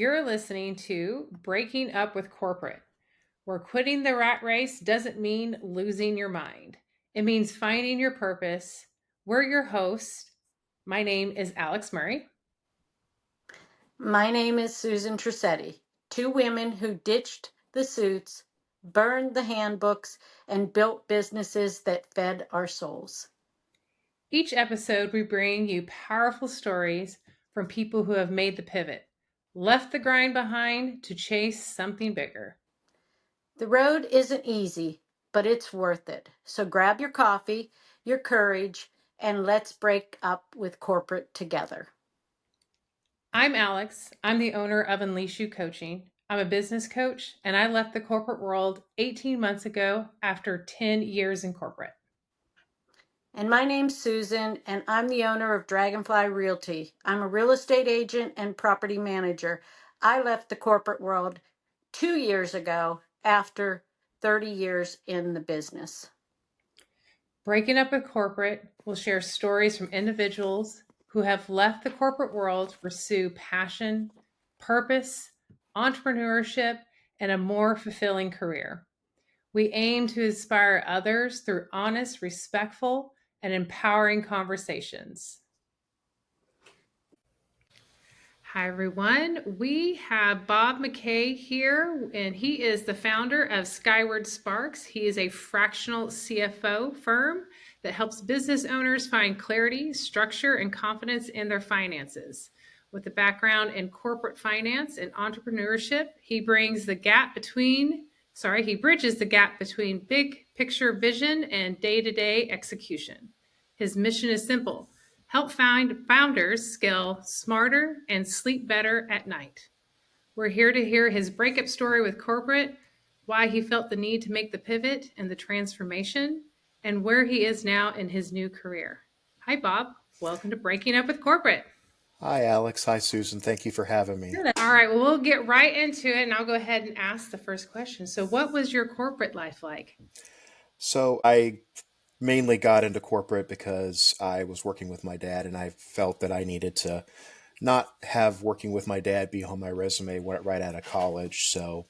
You're listening to Breaking Up with Corporate, where quitting the rat race doesn't mean losing your mind. It means finding your purpose. We're your hosts. My name is Alex Murray. My name is Susan Tresatti. Two women who ditched the suits, burned the handbooks, and built businesses that fed our souls. Each episode, we bring you powerful stories from people who have made the pivot, left the grind behind to chase something bigger. The road isn't easy, but it's worth it. So grab your coffee, your courage, and let's break up with corporate together. I'm Alex. I'm the owner of Unleash You Coaching. I'm a business coach, and I left the corporate world 18 months ago after 10 years in corporate. And my name's Susan, and I'm the owner of Dragonfly Realty. I'm a real estate agent and property manager. I left the corporate world 2 years ago after 30 years in the business. Breaking Up with Corporate will share stories from individuals who have left the corporate world to pursue passion, purpose, entrepreneurship, and a more fulfilling career. We aim to inspire others through honest, respectful, and empowering conversations. Hi, everyone. We have Bob McKay here, and he is the founder of Skyward Sparks. He is a fractional CFO firm that helps business owners find clarity, structure, and confidence in their finances. With a background in corporate finance and entrepreneurship, he bridges the gap between big picture vision and day-to-day execution. His mission is simple: help founders scale smarter and sleep better at night. We're here to hear his breakup story with corporate, why he felt the need to make the pivot and the transformation, and where he is now in his new career. Hi, Bob. Welcome to Breaking Up with Corporate. Hi, Alex. Hi, Susan. Thank you for having me. All right, well, we'll get right into it, and I'll go ahead and ask the first question. So, what was your corporate life like? So, I mainly got into corporate because I was working with my dad, and I felt that I needed to not have working with my dad be on my resume right out of college. So,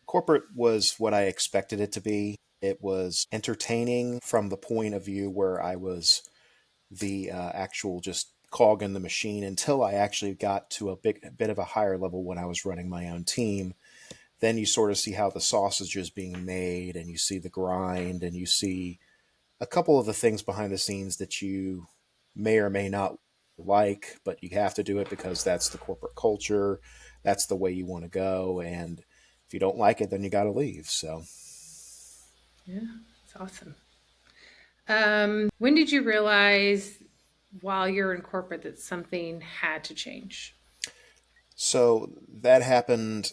corporate was what I expected it to be. It was entertaining from the point of view where I was the actual just cog in the machine until I actually got to a bit of a higher level when I was running my own team. Then you sort of see how the sausage is being made, and you see the grind, and you see a couple of the things behind the scenes that you may or may not like, but you have to do it because that's the corporate culture. That's the way you want to go. And if you don't like it, then you got to leave. So, Yeah, it's awesome. When did you realize while you're in corporate that something had to change? so that happened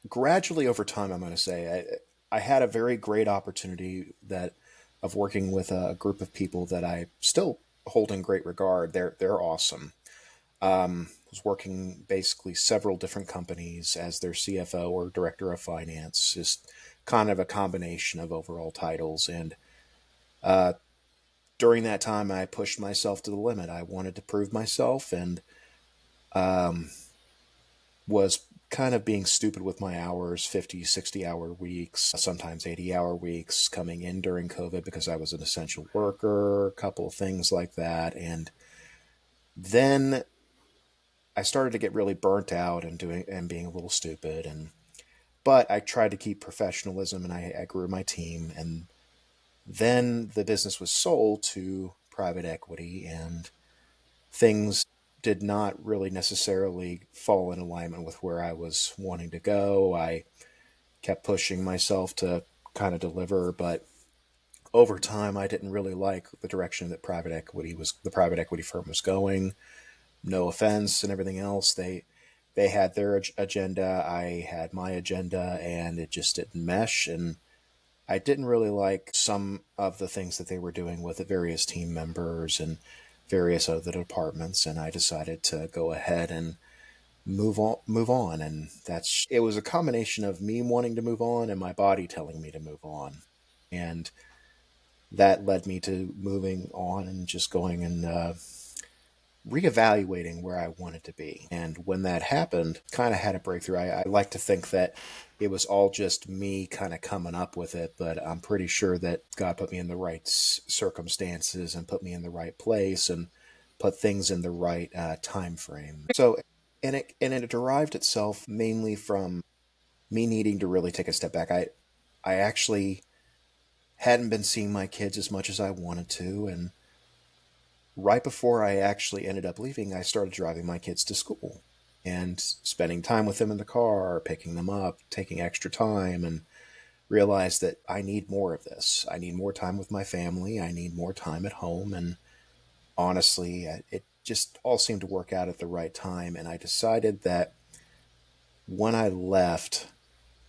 gradually over time. I'm going to say I had a very great opportunity that of working with a group of people that I still hold in great regard. They're awesome. Was working basically several different companies as their CFO or director of finance, just kind of a combination of overall titles. And uh, during that time, I pushed myself to the limit. I wanted to prove myself, and um, was kind of being stupid with my hours, 50, 60-hour weeks, sometimes 80-hour weeks, coming in during COVID because I was an essential worker, a couple of things like that. And then I started to get really burnt out and being a little stupid. But I tried to keep professionalism, and I grew my team. And then the business was sold to private equity, and things did not really necessarily fall in alignment with where I was wanting to go. I kept pushing myself to kind of deliver, but over time I didn't really like the direction that the private equity firm was going. No offense and everything else. They had their agenda, I had my agenda, and it just didn't mesh. And I didn't really like some of the things that they were doing with the various team members and various other departments, and I decided to go ahead and move on. And that's it was a combination of me wanting to move on and my body telling me to move on. And that led me to moving on and just going and reevaluating where I wanted to be. And when that happened, kind of had a breakthrough. I like to think that it was all just me kind of coming up with it, but I'm pretty sure that God put me in the right circumstances and put me in the right place and put things in the right time frame. So, and it derived itself mainly from me needing to really take a step back. I actually hadn't been seeing my kids as much as I wanted to, and right before I actually ended up leaving, I started driving my kids to school and spending time with them in the car, picking them up, taking extra time, and realized that I need more of this. I need more time with my family. I need more time at home. And honestly, it just all seemed to work out at the right time. And I decided that when I left,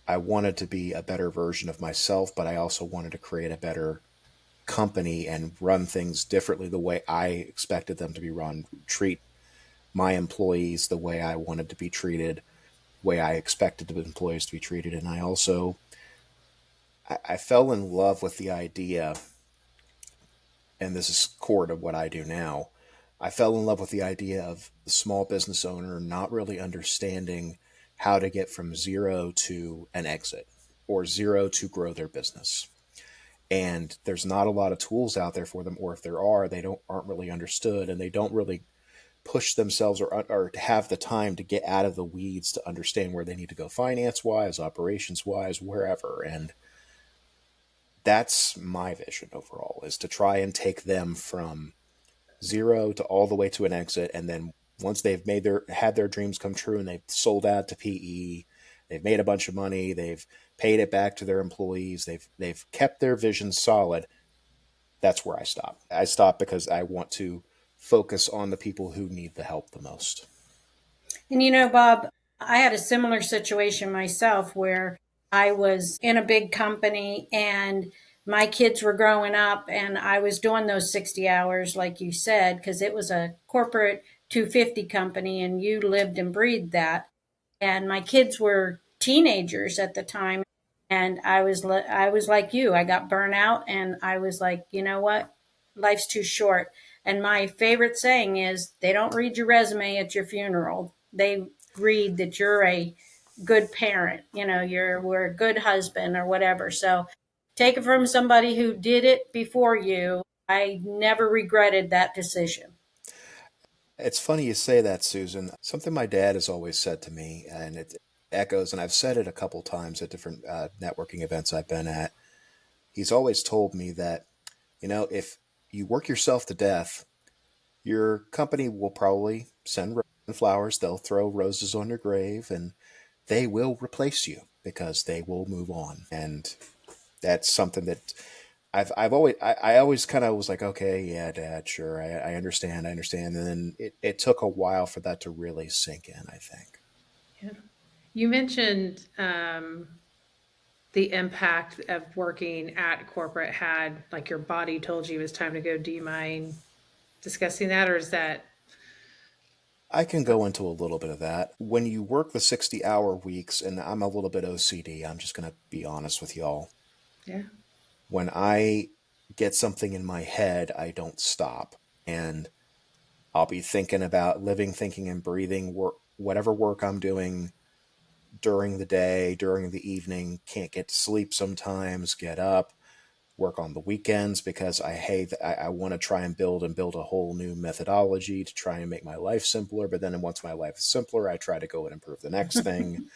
I wanted to be a better version of myself, but I also wanted to create a better company and run things differently the way I expected them to be run, treat my employees the way I wanted to be treated, the way I expected the employees to be treated. And I also I fell in love with the idea, and this is core to what I do now. I fell in love with the idea of the small business owner not really understanding how to get from zero to an exit or zero to grow their business. And there's not a lot of tools out there for them, or if there are, they don't aren't really understood, and they don't really push themselves or have the time to get out of the weeds to understand where they need to go finance wise, operations wise, wherever. And that's my vision overall, is to try and take them from zero to all the way to an exit. And then once they've had their dreams come true and they've sold out to PE, they've made a bunch of money, they've paid it back to their employees, they've kept their vision solid. That's where I stop. I stop because I want to focus on the people who need the help the most. And Bob, I had a similar situation myself where I was in a big company and my kids were growing up and I was doing those 60 hours, like you said, because it was a corporate 250 company and you lived and breathed that. And my kids were teenagers at the time. And I was like you. I got burnt out and I was like, you know what? Life's too short. And my favorite saying is they don't read your resume at your funeral. They read that you're a good parent, we're a good husband or whatever. So take it from somebody who did it before you. I never regretted that decision. It's funny you say that, Susan. Something my dad has always said to me, and it echoes, and I've said it a couple times at different networking events I've been at. He's always told me that, if you work yourself to death, your company will probably send roses and flowers. They'll throw roses on your grave, and they will replace you because they will move on. And that's something that I've always I always kind of was like, okay, yeah, Dad, sure, I understand, and then it took a while for that to really sink in, I think. Yeah. You mentioned the impact of working at corporate had, like your body told you it was time to go. Do you mind discussing that, or is that? I can go into a little bit of that. When you work the 60-hour weeks, and I'm a little bit OCD, I'm just going to be honest with y'all. Yeah. When I get something in my head, I don't stop. And I'll be thinking about living, thinking, and breathing work, whatever work I'm doing during the day, during the evening, can't get to sleep sometimes, get up, work on the weekends because I hate I want to try and build a whole new methodology to try and make my life simpler. But then once my life is simpler, I try to go and improve the next thing.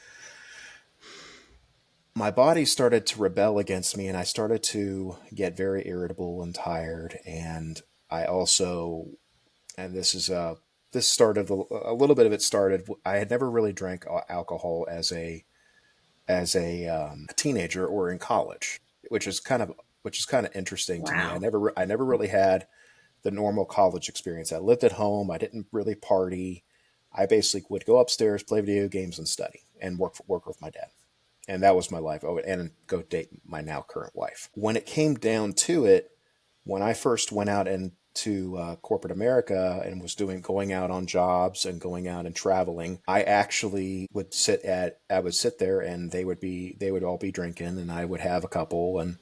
My body started to rebel against me and I started to get very irritable and tired. And I also, and this started a little bit of it started. I had never really drank alcohol as a teenager or in college, which is kind of interesting to me. Wow. I never really had the normal college experience. I lived at home. I didn't really party. I basically would go upstairs, play video games, and study, and work with my dad. And that was my life. Oh, and go date my now current wife. When it came down to it, when I first went out into corporate America and was going out on jobs and going out and traveling, I actually I would sit there and they would all be drinking and I would have a couple and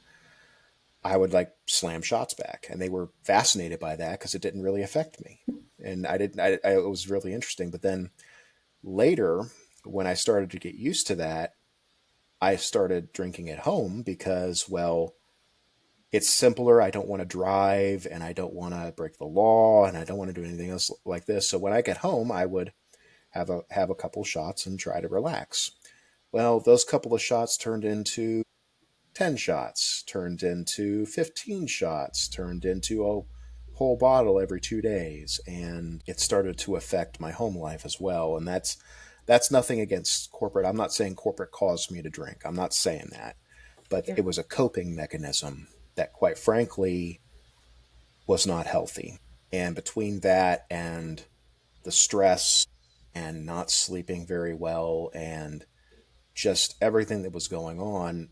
I would like slam shots back, and they were fascinated by that because it didn't really affect me, and I didn't. It was really interesting. But then later, when I started to get used to that, I started drinking at home because, well, it's simpler. I don't want to drive, and I don't want to break the law, and I don't want to do anything else like this. So when I get home, I would have a couple shots and try to relax. Well, those couple of shots turned into 10 shots, turned into 15 shots, turned into a whole bottle every 2 days, and it started to affect my home life as well. And that's nothing against corporate. I'm not saying corporate caused me to drink. I'm not saying that, but Yeah. it was a coping mechanism that, quite frankly, was not healthy. And between that and the stress and not sleeping very well and just everything that was going on,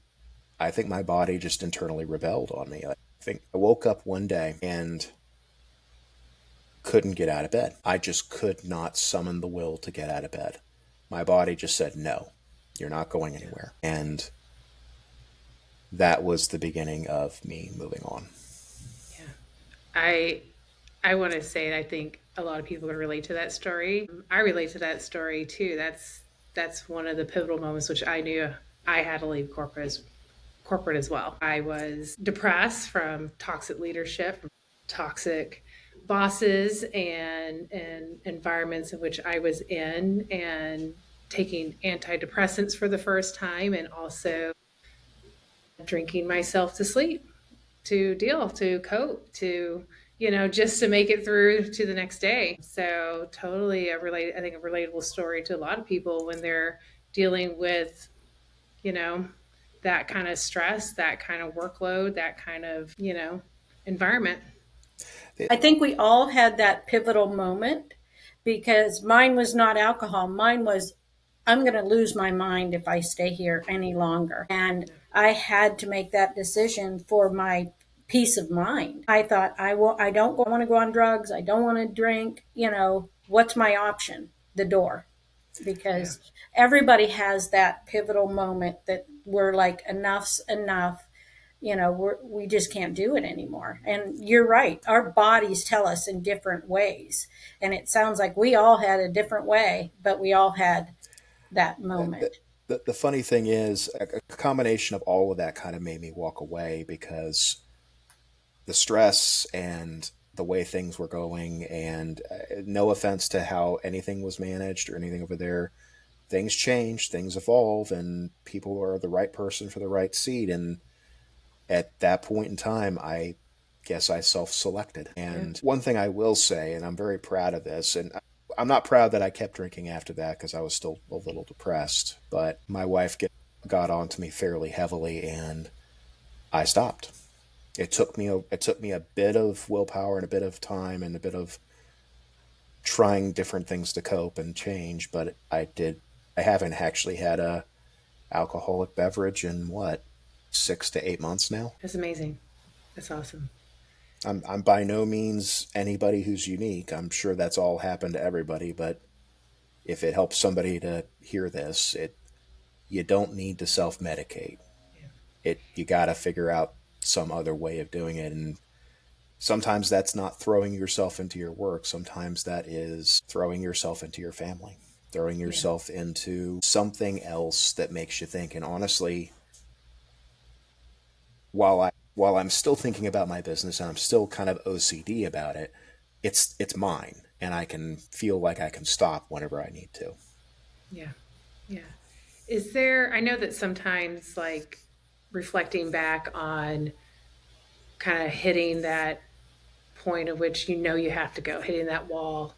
I think my body just internally rebelled on me. I think I woke up one day and couldn't get out of bed. I just could not summon the will to get out of bed. My body just said, no, you're not going Yeah. anywhere. And that was the beginning of me moving on. Yeah. I I want to say I think a lot of people can relate to that story. I relate to that story too. That's one of the pivotal moments which I knew I had to leave corporate as well. I was depressed from toxic leadership, from toxic bosses and environments in which I was in, and taking antidepressants for the first time, and also drinking myself to sleep to cope, just to make it through to the next day. So totally I think a relatable story to a lot of people when they're dealing with, you know, that kind of stress, that kind of workload, that kind of, environment. I think we all had that pivotal moment because mine was not alcohol. Mine was, I'm going to lose my mind if I stay here any longer. And I had to make that decision for my peace of mind. I thought, I don't want to go on drugs. I don't want to drink. What's my option? The door. Yeah. Because everybody has that pivotal moment that we're like, enough's enough. We just can't do it anymore. And you're right, our bodies tell us in different ways, and it sounds like we all had a different way, but we all had that The, moment. the funny thing is, a combination of all of that kind of made me walk away because the stress and the way things were going, and no offense to how anything was managed or anything over there, things change, things evolve, and people are the right person for the right seat. And at that point in time, I guess I self selected. Yeah. And one thing I will say, and I'm very proud of this, and I'm not proud that I kept drinking after that because I was still a little depressed, but my wife got onto me fairly heavily, and I stopped. It took me a bit of willpower and a bit of time and a bit of trying different things to cope and change, but I did. I haven't actually had a alcoholic beverage in what, 6 to 8 months now. That's amazing. That's awesome. I'm by no means anybody who's unique. I'm sure that's all happened to everybody, but if it helps somebody to hear this, it you don't need to self medicate. Yeah. You got to figure out some other way of doing it, and sometimes that's not throwing yourself into your work. Sometimes that is throwing yourself into your family, throwing Yeah. yourself into something else that makes you think. And honestly, while I'm still thinking about my business and I'm still kind of OCD about it, it's mine, and I can feel like I can stop whenever I need to. Yeah. Yeah. Is there, I know that sometimes, like, reflecting back on kind of hitting that point of which you have to go, hitting that wall,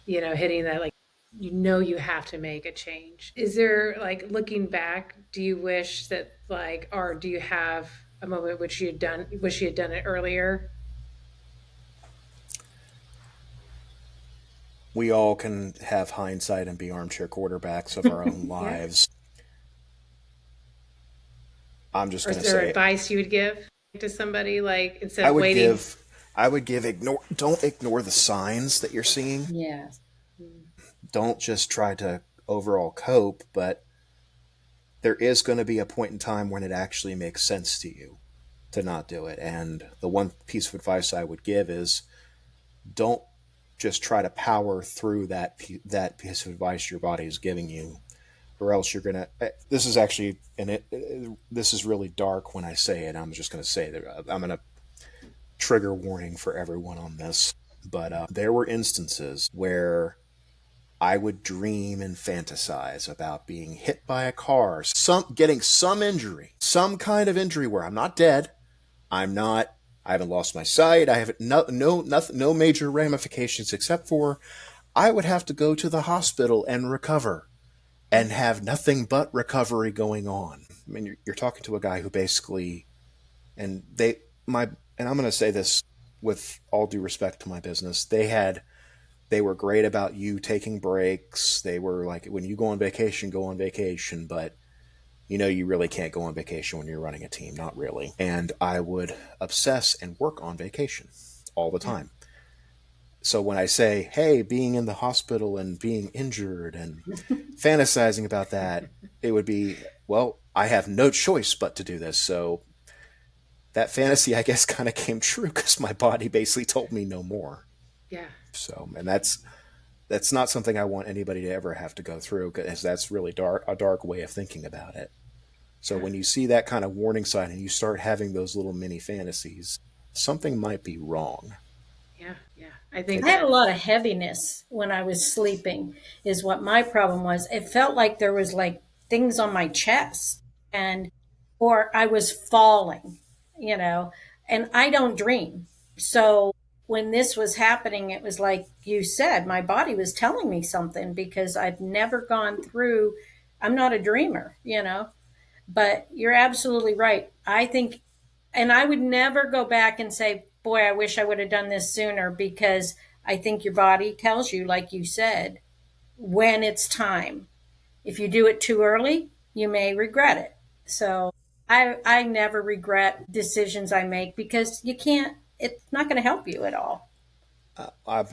hitting that, like, you have to make a change. Is there, like, looking back, do you wish that, like, or do you have a moment which wish you had done it earlier? We all can have hindsight and be armchair quarterbacks of our own Yeah. lives. I'm just Or going is to there say advice you would give to somebody, like, instead I of would waiting? give I would give ignore don't ignore the signs that you're seeing. Yes. Don't just try to overall cope, but there is going to be a point in time when it actually makes sense to you. to not do it. And the one piece of advice I would give is don't just try to power through that piece of advice your body is giving you, or else you're gonna. This is actually, this is really dark when I say it. I'm just gonna say that I'm gonna trigger warning for everyone on this. But there were instances where I would dream and fantasize about being hit by a car, getting some injury, some kind of injury where I'm not dead, I haven't lost my sight, I haven't no major ramifications except for I would have to go to the hospital and recover and have nothing but recovery going on. I mean, you're talking to a guy who basically, and and I'm going to say this with all due respect to my business, they were great about you taking breaks. They were like, when you go on vacation, but you really can't go on vacation when you're running a team, not really. And I would obsess and work on vacation all the time. So when I say, hey, being in the hospital and being injured and fantasizing about that, it would be, well, I have no choice but to do this. So that fantasy, I guess, kind of came true because my body basically told me no more. Yeah. So, and that's not something I want anybody to ever have to go through, because that's really a dark way of thinking about it. So when you see that kind of warning sign and you start having those little mini fantasies, something might be wrong. Yeah. Yeah. I think I had a lot of heaviness when I was sleeping is what my problem was. It felt like there was like things on my chest or I was falling, and I don't dream. So when this was happening, it was like you said, my body was telling me something because I've never gone through, I'm not a dreamer. But you're absolutely right. I think, and I would never go back and say, boy, I wish I would have done this sooner, because I think your body tells you, like you said, when it's time. If you do it too early, you may regret it. So I never regret decisions I make, because it's not going to help you at all. I'm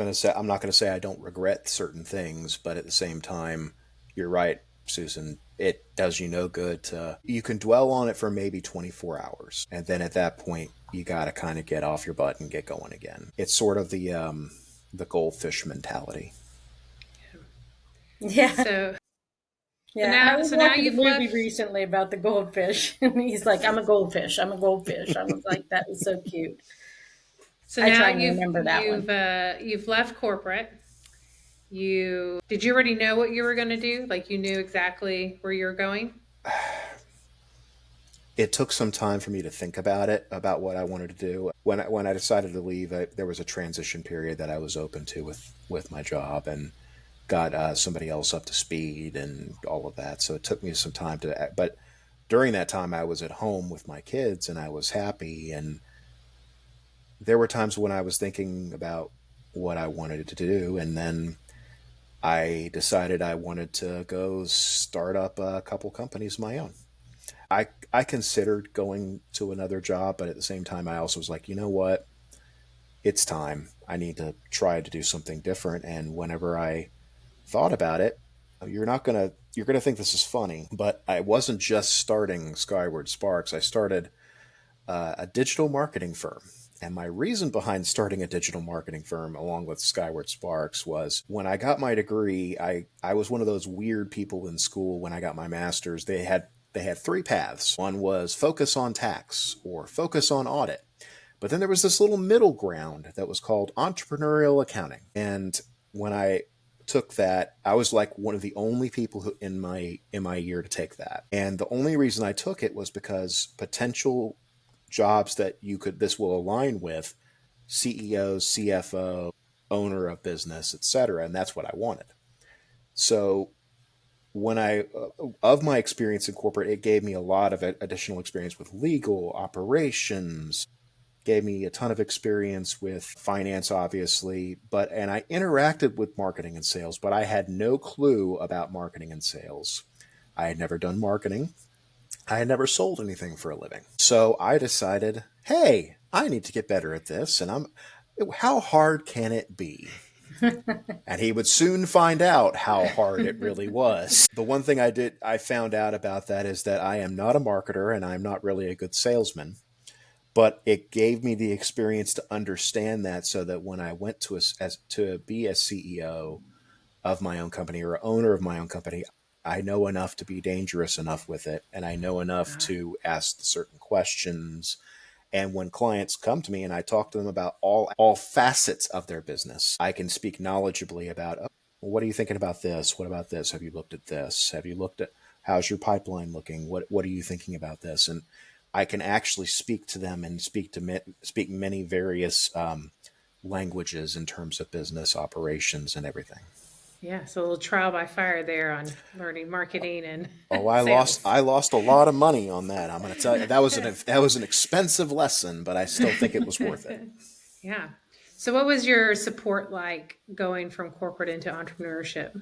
not going to say I don't regret certain things, but at the same time, you're right, Susan. It does you no good you can dwell on it for maybe 24 hours. And then at that point, you got to kind of get off your butt and get going again. It's sort of the goldfish mentality. Yeah. so. Yeah, I was watching a you've movie left. recently about the goldfish, and he's like, "I'm a goldfish. I'm a goldfish." I was like, "That was so cute." So I now try and remember that one. you've left corporate. Did you already know what you were going to do? Like, you knew exactly where you were going? It took some time for me to think about what I wanted to do. When I decided to leave, there was a transition period that I was open to with my job, and got somebody else up to speed and all of that. So it took me some time but during that time I was at home with my kids and I was happy. And there were times when I was thinking about what I wanted to do. And then I decided I wanted to go start up a couple companies of my own. I considered going to another job, but at the same time, I also was like, you know what? It's time. I need to try to do something different. And whenever I thought about it, you're gonna think this is funny, but I wasn't just starting Skyward Sparks. I started a digital marketing firm. And my reason behind starting a digital marketing firm along with Skyward Sparks was when I got my degree, I was one of those weird people in school. When I got my master's, they had three paths. One was focus on tax or focus on audit. But then there was this little middle ground that was called entrepreneurial accounting. And when I took that, I was like one of the only people who in my year to take that. And the only reason I took it was because potential jobs that this will align with: CEO, CFO, owner of business, etc. And that's what I wanted. So when of my experience in corporate, it gave me a lot of additional experience with legal operations, gave me a ton of experience with finance, obviously, and I interacted with marketing and sales, but I had no clue about marketing and sales. I had never done marketing. I had never sold anything for a living. So I decided, hey, I need to get better at this. And how hard can it be? And he would soon find out how hard it really was. The one thing I found out about that is that I am not a marketer and I'm not really a good salesman. but it gave me the experience to understand that, so that when I went to be a CEO of my own company or owner of my own company, I know enough to be dangerous enough with it, and I know enough Ah, to ask certain questions. And when clients come to me and I talk to them about all facets of their business, I can speak knowledgeably about, oh, well, what are you thinking about this? What about this? Have you looked at this? Have you looked at how's your pipeline looking? What are you thinking about this? And I can actually speak to them and speak many various languages in terms of business operations and everything. yeah. So a little trial by fire there on learning marketing and Oh, sales. I lost a lot of money on that. I'm going to tell you that was an expensive lesson, but I still think it was worth it. Yeah. So what was your support like going from corporate into entrepreneurship?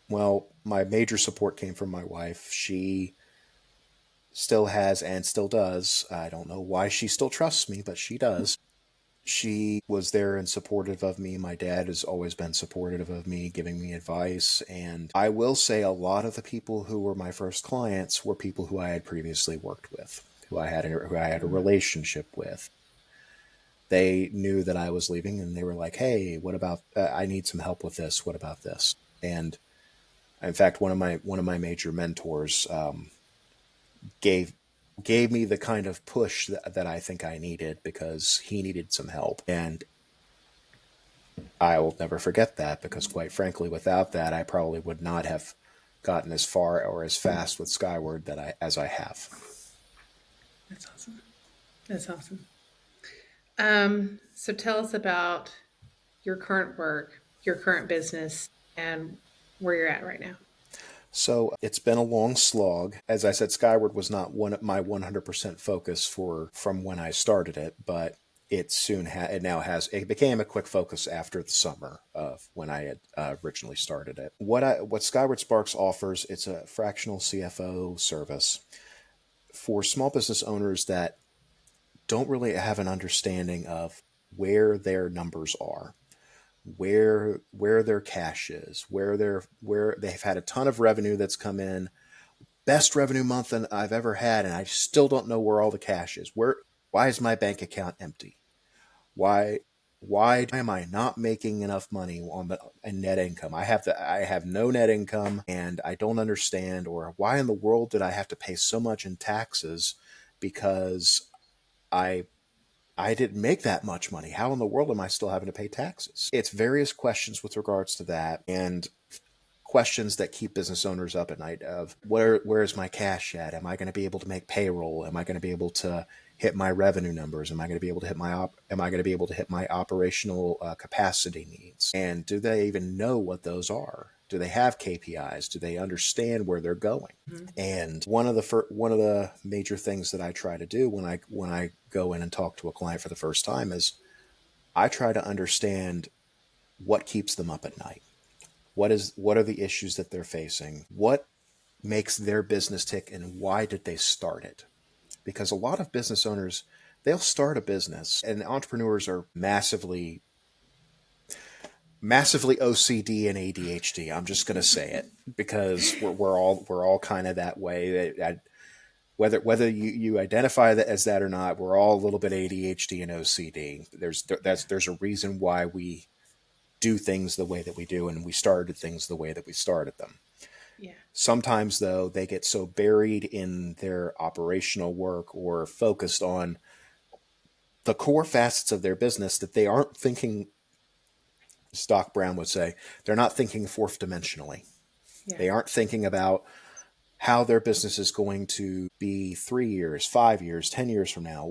Well, my major support came from my wife. She still has and still does. I don't know why she still trusts me, but she does. She was there and supportive of me. My dad has always been supportive of me, giving me advice. And I will say a lot of the people who were my first clients were people who I had previously worked with, who I had a relationship with. They knew that I was leaving, and they were like, "Hey, what about? I need some help with this. What about this?" And in fact, one of my major mentors gave gave me the kind of push that I think I needed, because he needed some help. And I will never forget that, because quite frankly, without that, I probably would not have gotten as far or as fast with Skyward as I have. That's awesome. That's awesome. So tell us about your current work, your current business, and where you're at right now. So it's been a long slog. As I said, Skyward was not my 100% focus from when I started it, but it became a quick focus after the summer of when I had originally started it. What Skyward Sparks offers, it's a fractional CFO service for small business owners that don't really have an understanding of where their numbers are, where their cash is, where they've had a ton of revenue that's come in, best revenue month than I've ever had, and I still don't know where all the cash is. Why is my bank account empty? Why why am I not making enough money on the net income? I have no net income, and I don't understand. Or why in the world did I have to pay so much in taxes, because I I didn't make that much money. How in the world am I still having to pay taxes? It's various questions with regards to that, and questions that keep business owners up at night of where's my cash at? Am I going to be able to make payroll? Am I going to be able to hit my revenue numbers? Am I going to be able to hit am I going to be able to hit my operational capacity needs? And do they even know what those are? Do they have KPIs? Do they understand where they're going? Mhm. And one of the major things that I try to do when I go in and talk to a client for the first time is I try to understand what keeps them up at night. What are the issues that they're facing? What makes their business tick, and why did they start it? Because a lot of business owners, they'll start a business, and entrepreneurs are massively OCD and ADHD. I'm just going to say it, because we're all kind of that way. Whether you identify that as that or not, we're all a little bit ADHD and OCD. There's a reason why we do things the way that we do, and we started things the way that we started them. Yeah. Sometimes, though, they get so buried in their operational work or focused on the core facets of their business that they aren't thinking, Stock Brown would say, they're not thinking fourth dimensionally. Yeah. They aren't thinking about how their business is going to be 3 years, 5 years, 10 years from now.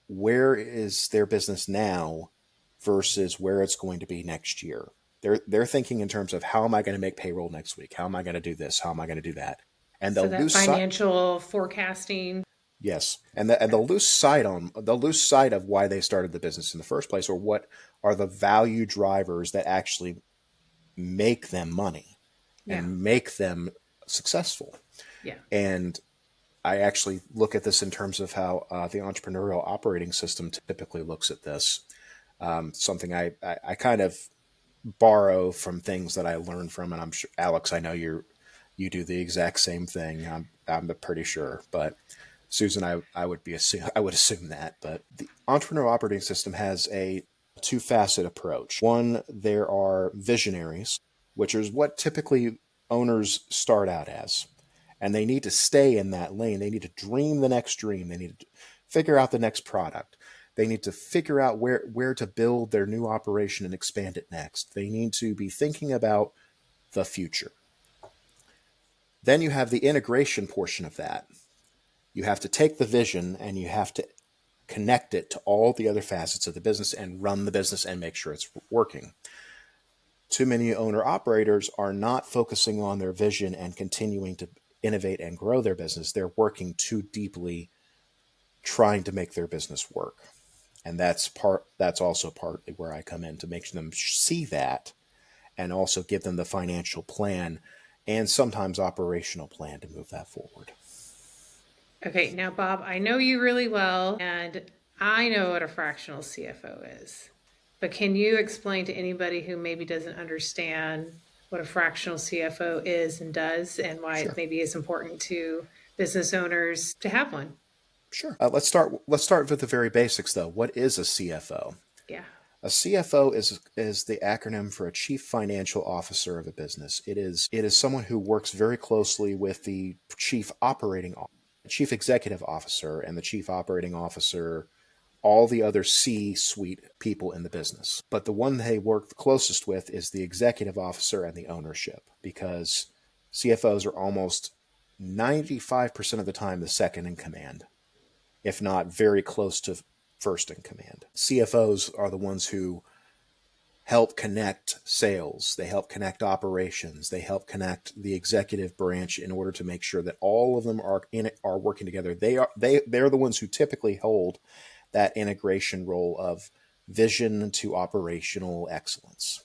Where is their business now versus where it's going to be next year? They're thinking in terms of, how am I going to make payroll next week? How am I going to do this? How am I going to do that? And So they'll that lose sight. financial forecasting. Yes, and Okay. they'll lose sight of why they started the business in the first place, or what are the value drivers that actually make them money Yeah. and make them successful. Yeah. And I actually look at this in terms of how the entrepreneurial operating system typically looks at this. Something I kind of borrow from things that I learned from, and I'm sure, Alex, I know you do the exact same thing. I'm pretty sure, but Susan, I would assume that, but the entrepreneurial operating system has a two-facet approach. One, there are visionaries, which is what typically owners start out as, and they need to stay in that lane. They need to dream the next dream. They need to figure out the next product. They need to figure out where to build their new operation and expand it next. They need to be thinking about the future. Then you have the integration portion of that. You have to take the vision and you have to connect it to all the other facets of the business and run the business and make sure it's working. Too many owner operators are not focusing on their vision and continuing to innovate and grow their business. They're working too deeply trying to make their business work. And that's also partly where I come in, to make them see that and also give them the financial plan and sometimes operational plan to move that forward. Okay, now, Bob, I know you really well, and I know what a fractional CFO is. But can you explain to anybody who maybe doesn't understand what a fractional CFO is and does, and why Sure. it maybe is important to business owners to have one? Sure. Let's start with the very basics, though. What is a CFO? Yeah. A CFO is the acronym for a Chief Financial Officer of a business. It is someone who works very closely with the Chief Executive Officer and the Chief Operating Officer, all the other C-suite people in the business. But the one they work the closest with is the Executive Officer and the ownership, because CFOs are almost 95% of the time the second in command, if not very close to first in command. CFOs are the ones who help connect sales, they help connect operations, they help connect the executive branch in order to make sure that all of them are working together. They're the ones who typically hold that integration role of vision to operational excellence.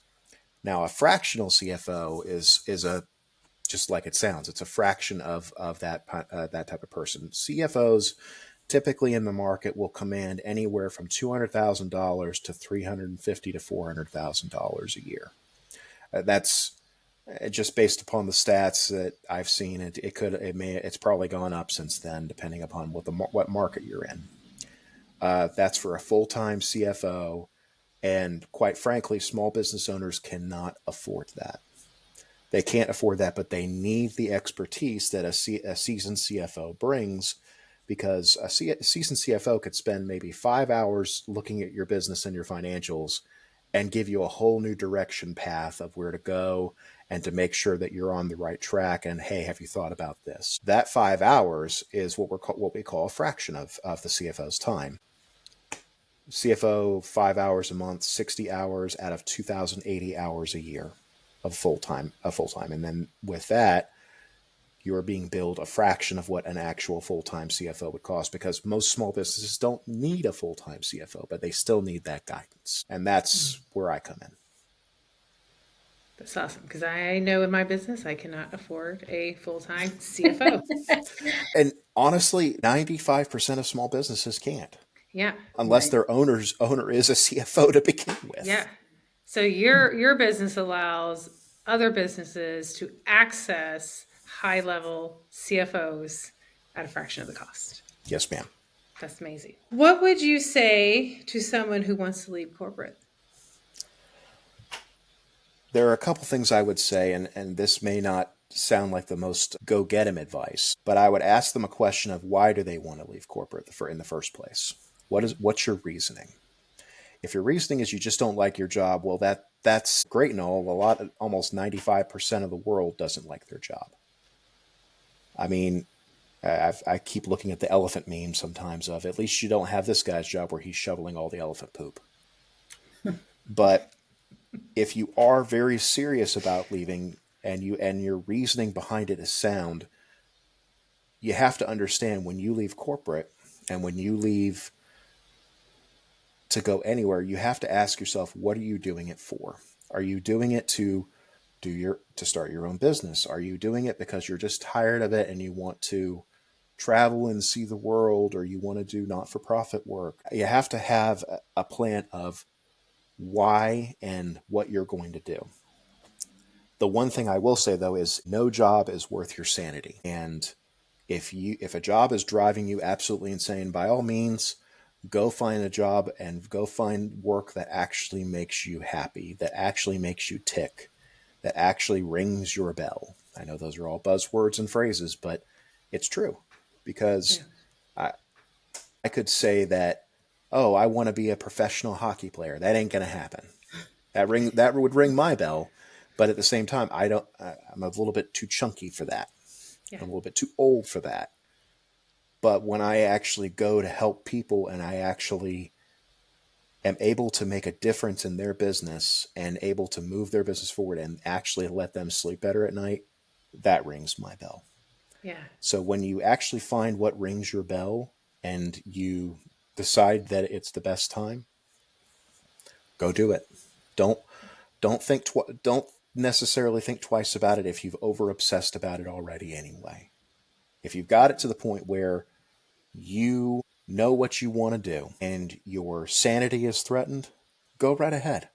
Now, a fractional CFO is a, just like it sounds, it's a fraction of that type of person. CFOs typically in the market will command anywhere from $200,000 to $350,000 to $400,000 a year. That's just based upon the stats that I've seen. It's probably gone up since then, depending upon what market you're in. That's for a full-time CFO, and quite frankly, small business owners cannot afford that. They can't afford that, but they need the expertise that a seasoned CFO brings, because a seasoned CFO could spend maybe 5 hours looking at your business and your financials and give you a whole new direction path of where to go and to make sure that you're on the right track. And hey, have you thought about this? That 5 hours is what we call a fraction of the CFO's time. CFO 5 hours a month, 60 hours out of 2,080 hours a year of full time. And then with that, you are being billed a fraction of what an actual full-time CFO would cost, because most small businesses don't need a full-time CFO, but they still need that guidance. And that's where I come in. That's awesome, because I know in my business I cannot afford a full-time CFO. And honestly, 95% of small businesses can't. Yeah. Unless their owner is a CFO to begin with. Yeah. So your business allows other businesses to access high-level CFOs at a fraction of the cost. Yes, ma'am. That's amazing. What would you say to someone who wants to leave corporate? There are a couple things I would say, and this may not sound like the most go-get-em advice, but I would ask them a question of why do they want to leave corporate in the first place? What's your reasoning? If your reasoning is you just don't like your job, well, that's great and all. Almost 95% of the world doesn't like their job. I mean, I keep looking at the elephant meme sometimes of, at least you don't have this guy's job where he's shoveling all the elephant poop. But if you are very serious about leaving and your reasoning behind it is sound, you have to understand when you leave corporate and when you leave to go anywhere, you have to ask yourself, what are you doing it for? Are you doing it to start your own business? Are you doing it because you're just tired of it and you want to travel and see the world, or you want to do not-for-profit work? You have to have a plan of why and what you're going to do. The one thing I will say, though, is no job is worth your sanity. And If a job is driving you absolutely insane, by all means, go find a job and go find work that actually makes you happy, that actually makes you tick, that actually rings your bell. I know those are all buzzwords and phrases, but it's true because Yeah. I, I could say that, oh, I want to be a professional hockey player. That ain't going to happen. That would ring my bell, but at the same time, I don't. I'm a little bit too chunky for that. Yeah. I'm a little bit too old for that. But when I actually go to help people and I actually am able to make a difference in their business and able to move their business forward and actually let them sleep better at night, that rings my bell. Yeah. So when you actually find what rings your bell and you decide that it's the best time, go do it. Don't don't necessarily think twice about it if you've over obsessed about it already anyway. If you've got it to the point where you know what you want to do and your sanity is threatened, go right ahead.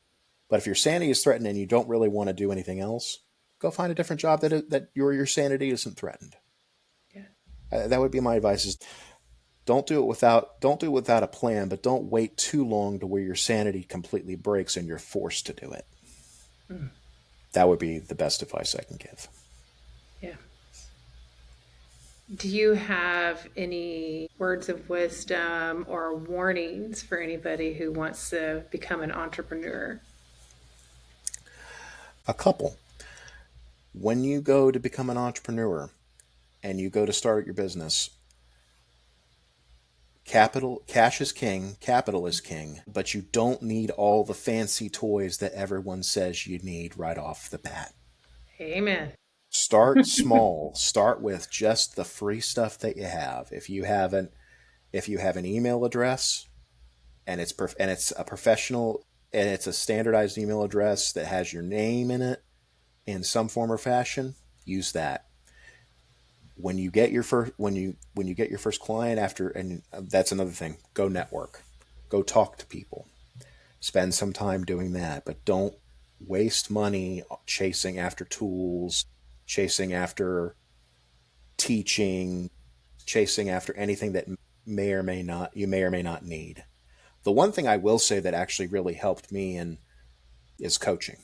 But if your sanity is threatened and you don't really want to do anything else, go find a different job that your sanity isn't threatened. Yeah. That would be my advice: is don't do it without a plan, but don't wait too long to where your sanity completely breaks and you're forced to do it. Mm. That would be the best advice I can give. Yeah. Do you have any words of wisdom or warnings for anybody who wants to become an entrepreneur? A couple. When you go to become an entrepreneur and you go to start your business, cash is king, capital is king, but you don't need all the fancy toys that everyone says you need right off the bat. Amen. Start small. Start with just the free stuff that you have. If you have an email address and it's a professional and it's a standardized email address that has your name in it in some form or fashion, use that. When you get your first client after, and that's another thing, go network, go talk to people, spend some time doing that, but don't waste money chasing after tools, chasing after teaching, chasing after anything that may or may not need. The one thing I will say that actually really helped me is coaching.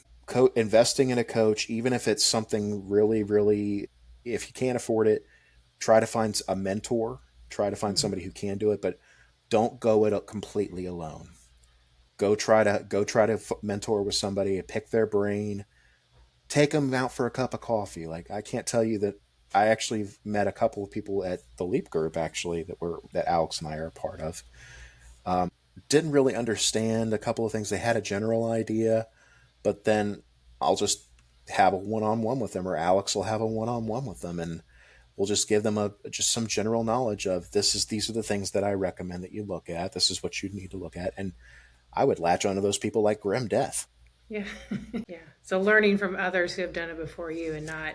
Investing in a coach, even if it's something really, if you can't afford it, try to find a mentor, try to find Mhm. somebody who can do it, but don't go it completely alone. Go try to mentor with somebody, pick their brain, take them out for a cup of coffee. Like, I can't tell you that I actually met a couple of people at the Leap group actually that Alex and I are a part of. Didn't really understand a couple of things. They had a general idea, but then I'll just have a one-on-one with them, or Alex will have a one-on-one with them, and we'll just give them just some general knowledge of these are the things that I recommend that you look at. This is what you need to look at, and I would latch onto those people like grim death. Yeah. Yeah. So learning from others who have done it before you and not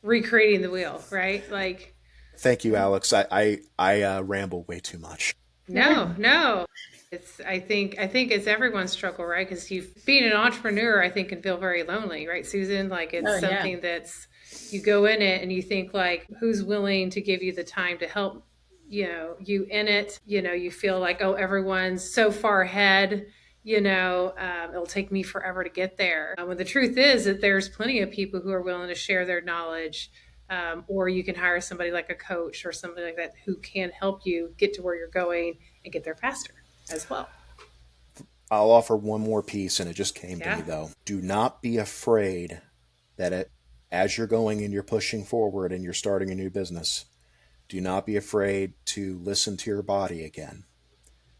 recreating the wheel, right? Like, Thank you, yeah. Alex. I ramble way too much. No, no. It's I think it's everyone's struggle, right? Because you being an entrepreneur, I think can feel very lonely, right, Susan? Like it's Oh, yeah. something that's you go in it and you think like who's willing to give you the time to help, you in it. You feel like, oh, everyone's so far ahead, it'll take me forever to get there. When the truth is that there's plenty of people who are willing to share their knowledge, or you can hire somebody like a coach or somebody like that who can help you get to where you're going and get there faster as well. I'll offer one more piece, and it just came to me Yeah. though. Do not be afraid that as you're going and you're pushing forward and you're starting a new business, do not be afraid to listen to your body again.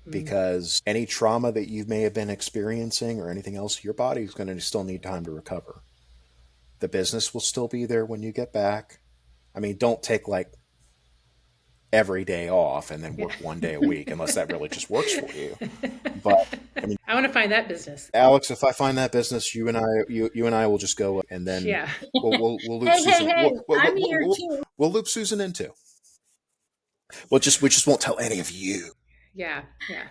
Mm. Because any trauma that you may have been experiencing or anything else, your body's going to still need time to recover. The business will still be there when you get back. I mean, don't take like every day off and then Yeah. work 1 day a week unless that really just works for you. But I mean, I want to find that business. Alex, if I find that business, you and I will just go and then Yeah. we'll loop Hey, hey, Susan. hey, I'm here We'll, too. we'll loop Susan into. We just won't tell any of you. Yeah. Yeah.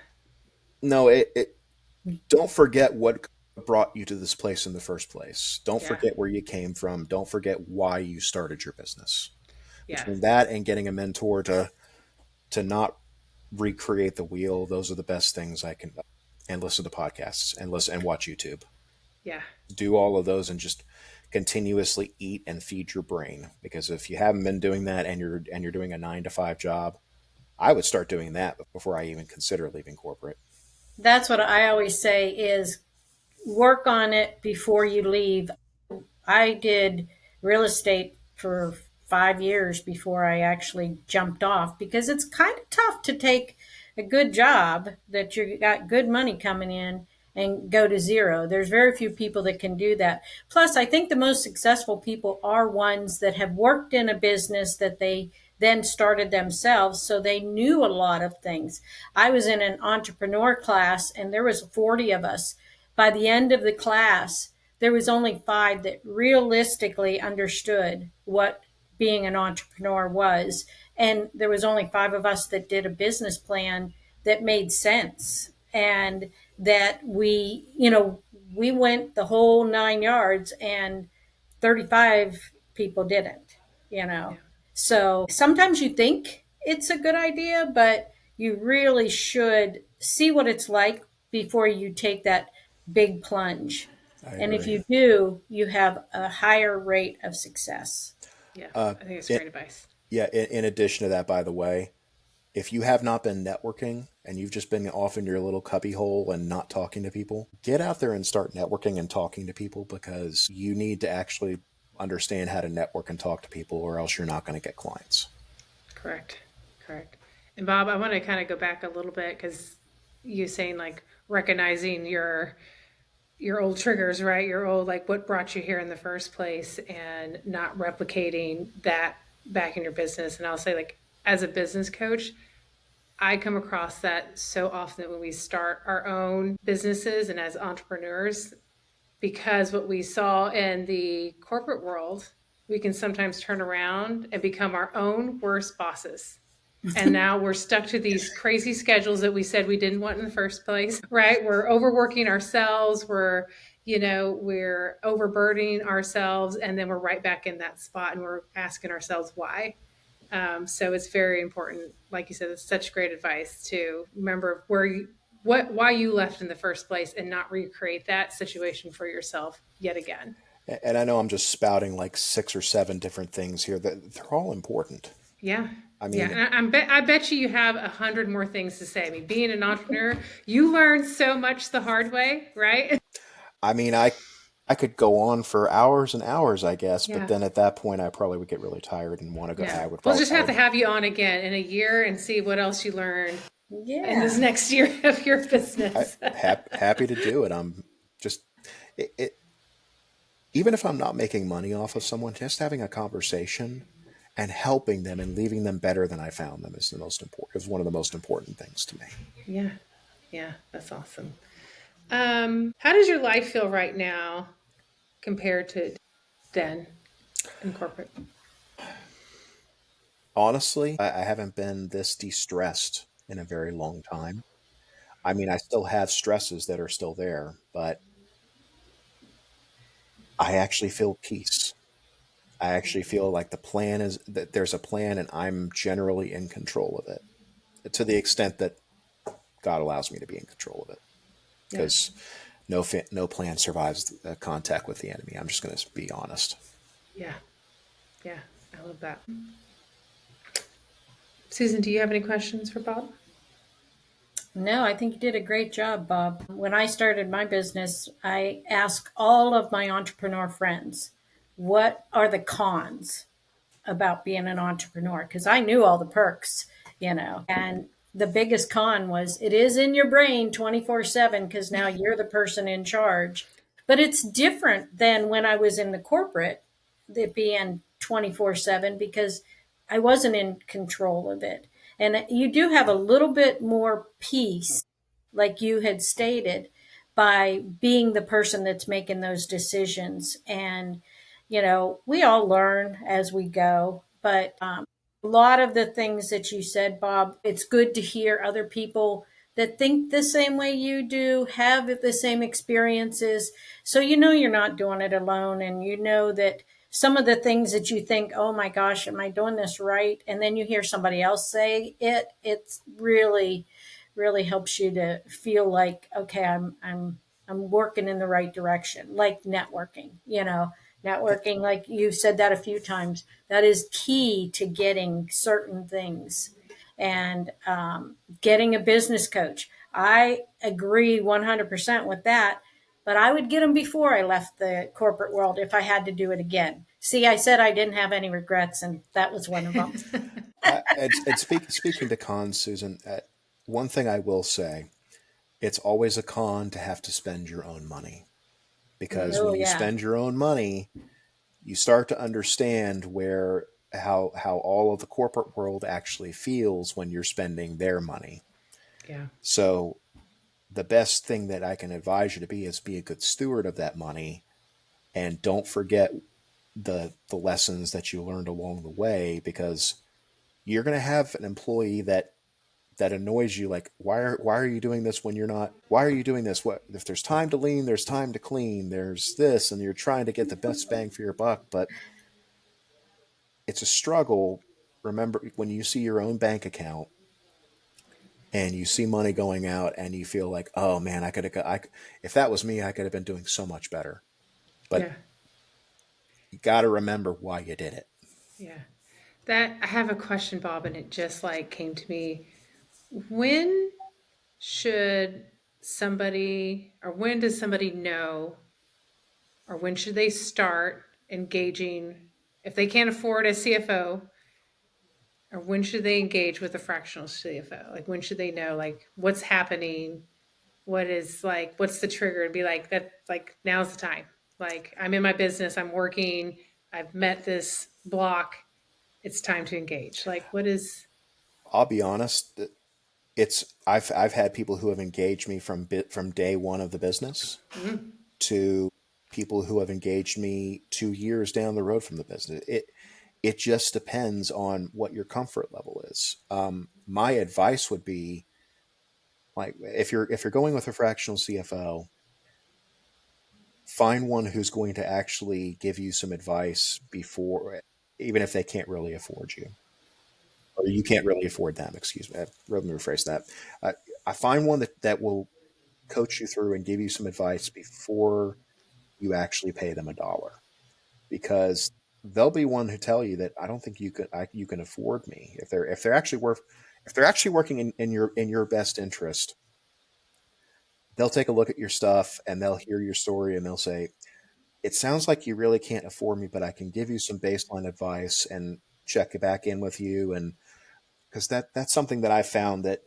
No, don't forget what brought you to this place in the first place. Don't Yeah. forget where you came from. Don't forget why you started your business. Yeah. Between that and getting a mentor to not recreate the wheel, those are the best things I can. And listen to podcasts and listen and watch YouTube. Yeah. Do all of those and just continuously eat and feed your brain. Because if you haven't been doing that and you're doing a 9 to 5 job, I would start doing that before I even consider leaving corporate. That's what I always say is work on it before you leave. I did real estate for 5 years before I actually jumped off because it's kind of tough to take a good job that you got good money coming in and go to zero. There's very few people that can do that. Plus, I think the most successful people are ones that have worked in a business that they then started themselves, so they knew a lot of things. I was in an entrepreneur class and there was 40 of us. By the end of the class, there was only 5 that realistically understood what being an entrepreneur was, and there was only 5 of us that did a business plan that made sense, and that we went the whole 9 yards, and 35 people didn't, Yeah. so sometimes you think it's a good idea, but you really should see what it's like before you take that big plunge. I And if agree. you do, you have a higher rate of success. Yeah. Uh, I think it's it, great advice. yeah. In addition to that, by the way, if you have not been networking and you've just been off in your little cubby hole and not talking to people, get out there and start networking and talking to people because you need to actually understand how to network and talk to people, or else you're not going to get clients. Correct. Correct. And Bob, I want to kind of go back a little bit because you saying like recognizing your old triggers, right? Your old like what brought you here in the first place and not replicating that back in your business. And I'll say like as a business coach, I come across that so often when we start our own businesses and as entrepreneurs, because what we saw in the corporate world, we can sometimes turn around and become our own worst bosses. And now we're stuck to these crazy schedules that we said we didn't want in the first place, right? We're overworking ourselves. We're overburdening ourselves. And then we're right back in that spot and we're asking ourselves why. So it's very important. Like you said, it's such great advice to remember why you left in the first place and not recreate that situation for yourself yet again. And I know I'm just spouting like 6 or 7 different things here that they're all important. Yeah. I Yeah. mean, And I bet you have 100 more things to say. I mean, being an entrepreneur, you learn so much the hard way, right? I mean, I could go on for hours and hours, I guess, but Yeah. then at that point, I probably would get really tired and want to go. Yeah. I would We'll probably. just have to have you on again in a year and see what else you learn in this Yeah. next year of your business. Happy to do it. I'm just it, even if I'm not making money off of someone, just having a conversation and helping them and leaving them better than I found them is the most important. Is one of the most important things to me. Yeah. Yeah. That's awesome. How does your life feel right now compared to then in corporate? Honestly, I haven't been this de-stressed in a very long time. I mean, I still have stresses that are still there, but I actually feel peace. I actually feel like the plan is that there's a plan and I'm generally in control of it to the extent that God allows me to be in control of it. Yeah. Because no plan survives contact with the enemy. I'm just going to be honest. Yeah. Yeah. I love that. Susan, do you have any questions for Bob? No, I think you did a great job, Bob. When I started my business, I asked all of my entrepreneur friends, what are the cons about being an entrepreneur? Because I knew all the perks, and the biggest con was it is in your brain 24/7 because now you're the person in charge. But it's different than when I was in the corporate, it being 24/7 because I wasn't in control of it. And you do have a little bit more peace, like you had stated, by being the person that's making those decisions. And, we all learn as we go. But a lot of the things that you said, Bob, it's good to hear other people that think the same way you do, have the same experiences. So you're not doing it alone, and you know that some of the things that you think, oh my gosh, am I doing this right? And then you hear somebody else say it, it's really, really helps you to feel like, okay, I'm working in the right direction, like networking, networking, like you've said that a few times, that is key to getting certain things. And getting a business coach. I agree 100% with that, but I would get them before I left the corporate world if I had to do it again. See, I said I didn't have any regrets, and that was one of them. Speaking to cons, Susan, one thing I will say, it's always a con to have to spend your own money. Because Oh, when you yeah. spend your own money, you start to understand where how all of the corporate world actually feels when you're spending their money. Yeah. So the best thing that I can advise you to be is be a good steward of that money, and don't forget the lessons that you learned along the way, because you're going to have an employee that annoys you, like, why are you doing this when you're not, why are you doing this, what if there's time to lean, there's time to clean, there's this, and you're trying to get the best bang for your buck, but it's a struggle. Remember, when you see your own bank account and you see money going out and you feel like, oh man, if that was me, I could have been doing so much better. But Yeah. you got to remember why you did it. Yeah. That I have a question, Bob, and it just like came to me. When should somebody, or when does somebody know, or when should they start engaging if they can't afford a CFO, or when should they engage with a fractional CFO? Like when should they know like what's happening? What is like what's the trigger to be like that, like now's the time. Like I'm in my business, I'm working, I've met this block, it's time to engage. Like what is I'll be honest. I've had people who have engaged me from day one of the business mm, to people who have engaged me 2 years down the road from the business. It just depends on what your comfort level is. My advice would be, like, if you're going with a fractional CFO, find one who's going to actually give you some advice before, even if they can't really afford you, or you can't really afford them. Excuse me. Let me rephrase that. Uh, I find one that will coach you through and give you some advice before you actually pay them $1, because they'll be one who tell you that I don't think you can afford me. If they're actually working in your best interest, they'll take a look at your stuff and they'll hear your story and they'll say, it sounds like you really can't afford me, but I can give you some baseline advice and check it back in with you. And because that's something that I found, that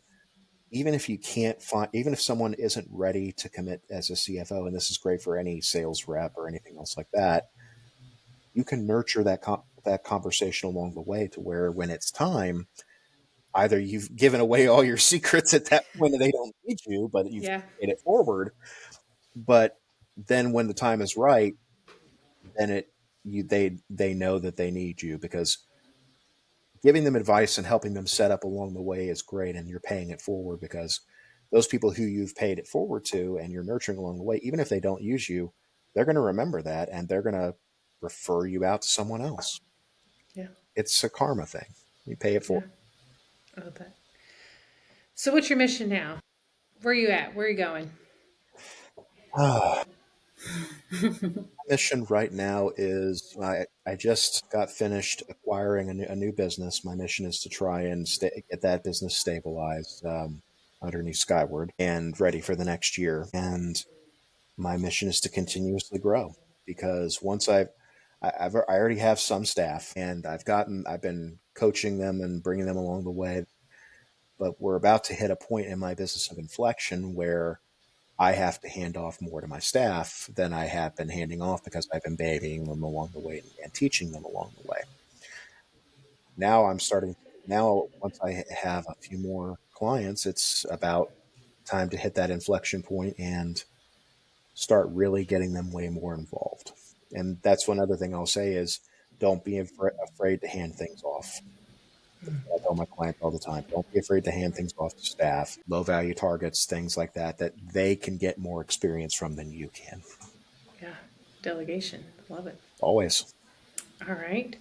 even if someone isn't ready to commit as a CFO, and this is great for any sales rep or anything else like that, you can nurture that conversation along the way, to where when it's time, either you've given away all your secrets at that point and they don't need you, but you've yeah, paid it forward. But then when the time is right, then they know that they need you, because giving them advice and helping them set up along the way is great, and you're paying it forward, because those people who you've paid it forward to and you're nurturing along the way, even if they don't use you, they're going to remember that and they're going to refer you out to someone else. yeah, It's a karma thing. You pay it yeah. forward. I love that. So what's your mission now? Where are you at? Where are you going? Mission right now is, I just got finished acquiring a new business. My mission is to try and get that business stabilized, underneath Skyward and ready for the next year. And my mission is to continuously grow, because I already have some staff, and I've been coaching them and bringing them along the way, but we're about to hit a point in my business of inflection where I have to hand off more to my staff than I have been handing off, because I've been babying them along the way and teaching them along the way. Now once I have a few more clients, it's about time to hit that inflection point and start really getting them way more involved. And that's one other thing I'll say is, don't be afraid to hand things off. I tell my clients all the time, don't be afraid to hand things off to staff, low value targets, things like that, that they can get more experience from than you can. Yeah, delegation. Love it. Always. All right.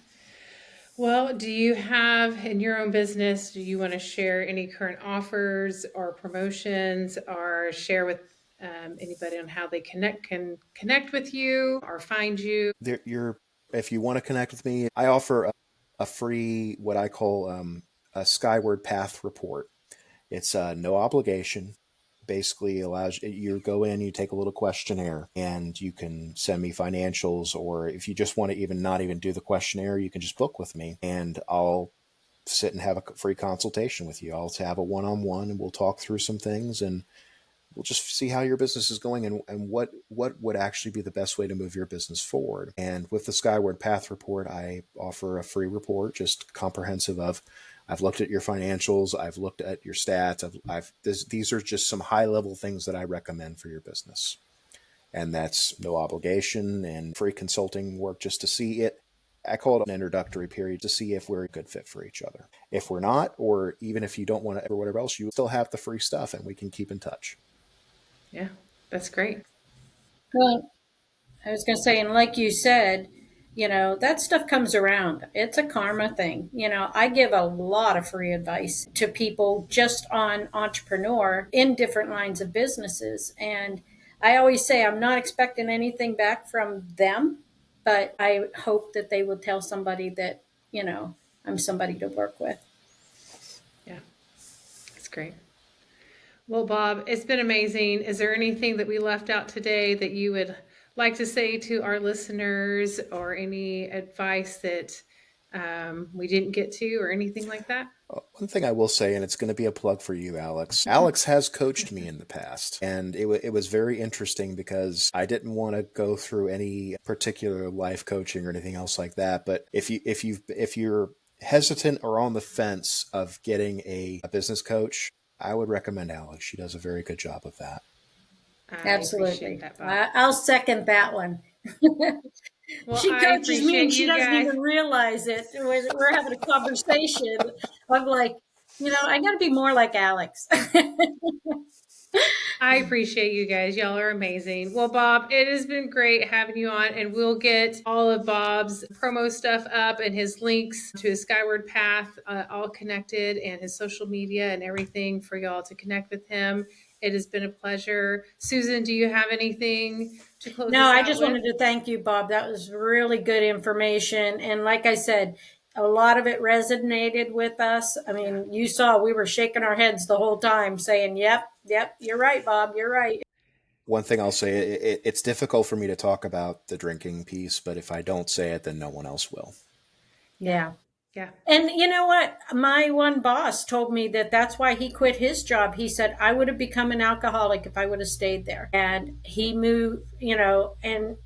Well, do you have in your own business, do you want to share any current offers or promotions or share with anybody on how they can connect with you or find you? If you want to connect with me, I offer a free, what I call a Skyward Path report. It's no obligation. Basically, allows you go in, you take a little questionnaire, and you can send me financials. Or if you just want to even not even do the questionnaire, you can just book with me, and I'll sit and have a free consultation with you. I'll have a one-on-one, and we'll talk through some things, and we'll just see how your business is going, and what would actually be the best way to move your business forward. And with the Skyward Path report, I offer a free report, just comprehensive of, I've looked at your financials, I've looked at your stats, these are just some high level things that I recommend for your business. And that's no obligation and free consulting work just to see it. I call it an introductory period to see if we're a good fit for each other. If we're not, or even if you don't want to, or whatever else, you still have the free stuff and we can keep in touch. Yeah, that's great. Well, I was going to say, and like you said, that stuff comes around. It's a karma thing. I give a lot of free advice to people just on entrepreneur in different lines of businesses. And I always say I'm not expecting anything back from them, but I hope that they will tell somebody that, I'm somebody to work with. Yeah, that's great. Well, Bob, it's been amazing. Is there anything that we left out today that you would like to say to our listeners, or any advice that we didn't get to, or anything like that? One thing I will say, and it's going to be a plug for you, Alex. Alex has coached me in the past, and it was very interesting because I didn't want to go through any particular life coaching or anything else like that. But if you're hesitant or on the fence of getting a business coach, I would recommend Alex. She does a very good job of that. I appreciate Absolutely. that, Bob. I'll second that one. Well, She I coaches me and appreciate she you doesn't guys. even realize it. We're having a conversation. I'm like, I got to be more like Alex. I appreciate you guys. Y'all are amazing. Well, Bob, it has been great having you on, and we'll get all of Bob's promo stuff up and his links to his Skyward Path all connected, and his social media and everything for y'all to connect with him. It has been a pleasure. Susan, do you have anything to close No, us I out just with? wanted to thank you, Bob. That was really good information. And like I said, a lot of it resonated with us. I Yeah. mean, you saw we were shaking our heads the whole time saying, yep, you're right, Bob, you're right. One thing I'll say, it's difficult for me to talk about the drinking piece, but if I don't say it, then no one else will. Yeah. Yeah. Yeah. And you know what? My one boss told me that that's why he quit his job. He said, I would have become an alcoholic if I would have stayed there. And he moved, and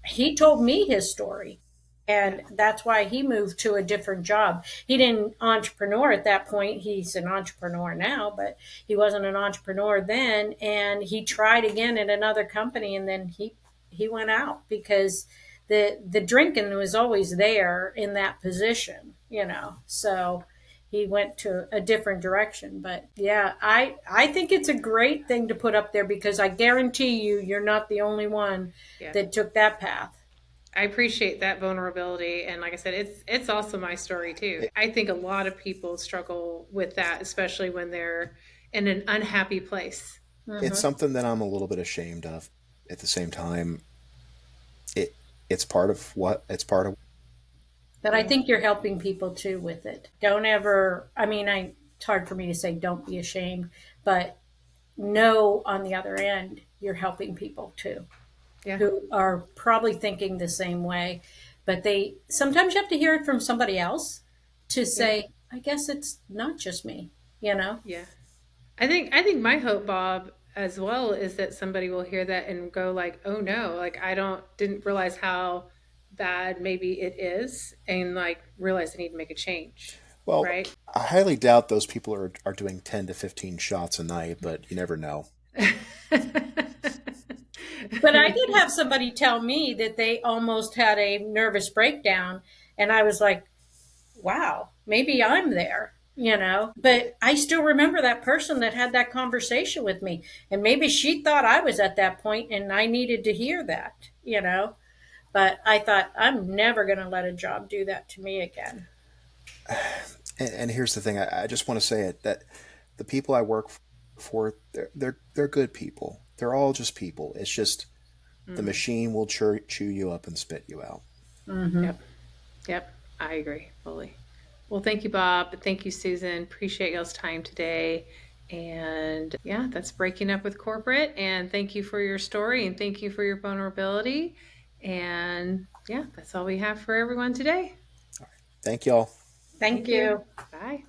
he told me his story. Yeah. And that's why he moved to a different job. He didn't entrepreneur at that point. He's an entrepreneur now, but he wasn't an entrepreneur then. And he tried again at another company, and then he went out because the drinking was always there in that position, so he went to a different direction. But yeah, I think it's a great thing to put up there because I guarantee you're not the only one Yeah. that took that path. I appreciate that vulnerability, and like I said, it's also my story too. I think a lot of people struggle with that, especially when they're in an unhappy place. It's Mm-hmm. something that I'm a little bit ashamed of. At the same time, it it's part of what it's part of. But I Yeah. think you're helping people too with it. Don't ever, I mean, it's hard for me to say don't be ashamed, but know on the other end, you're helping people too, Yeah. who are probably thinking the same way. But they sometimes you have to hear it from somebody else to Yeah. say, I guess it's not just me, you know? Yeah. I think my hope, Bob, as well, is that somebody will hear that and go like, "Oh no, like I didn't realize how bad maybe it is, and like realize I need to make a change." Well, Right? I highly doubt those people are doing 10 to 15 shots a night, but you never know. But I did have somebody tell me that they almost had a nervous breakdown. And I was like, wow, maybe I'm there, But I still remember that person that had that conversation with me. And maybe she thought I was at that point and I needed to hear that. But I thought, I'm never going to let a job do that to me again. And here's the thing: I just want to say it that the people I work for, they're good people. They're all just people. It's just the machine will chew you up and spit you out. Mm-hmm. Yep. Yep. I agree fully. Well, thank you, Bob. Thank you, Susan. Appreciate y'all's time today. And yeah, that's Breaking Up with Corporate. And thank you for your story and thank you for your vulnerability. And yeah, that's all we have for everyone today. Thank y'all. Thank you. Bye.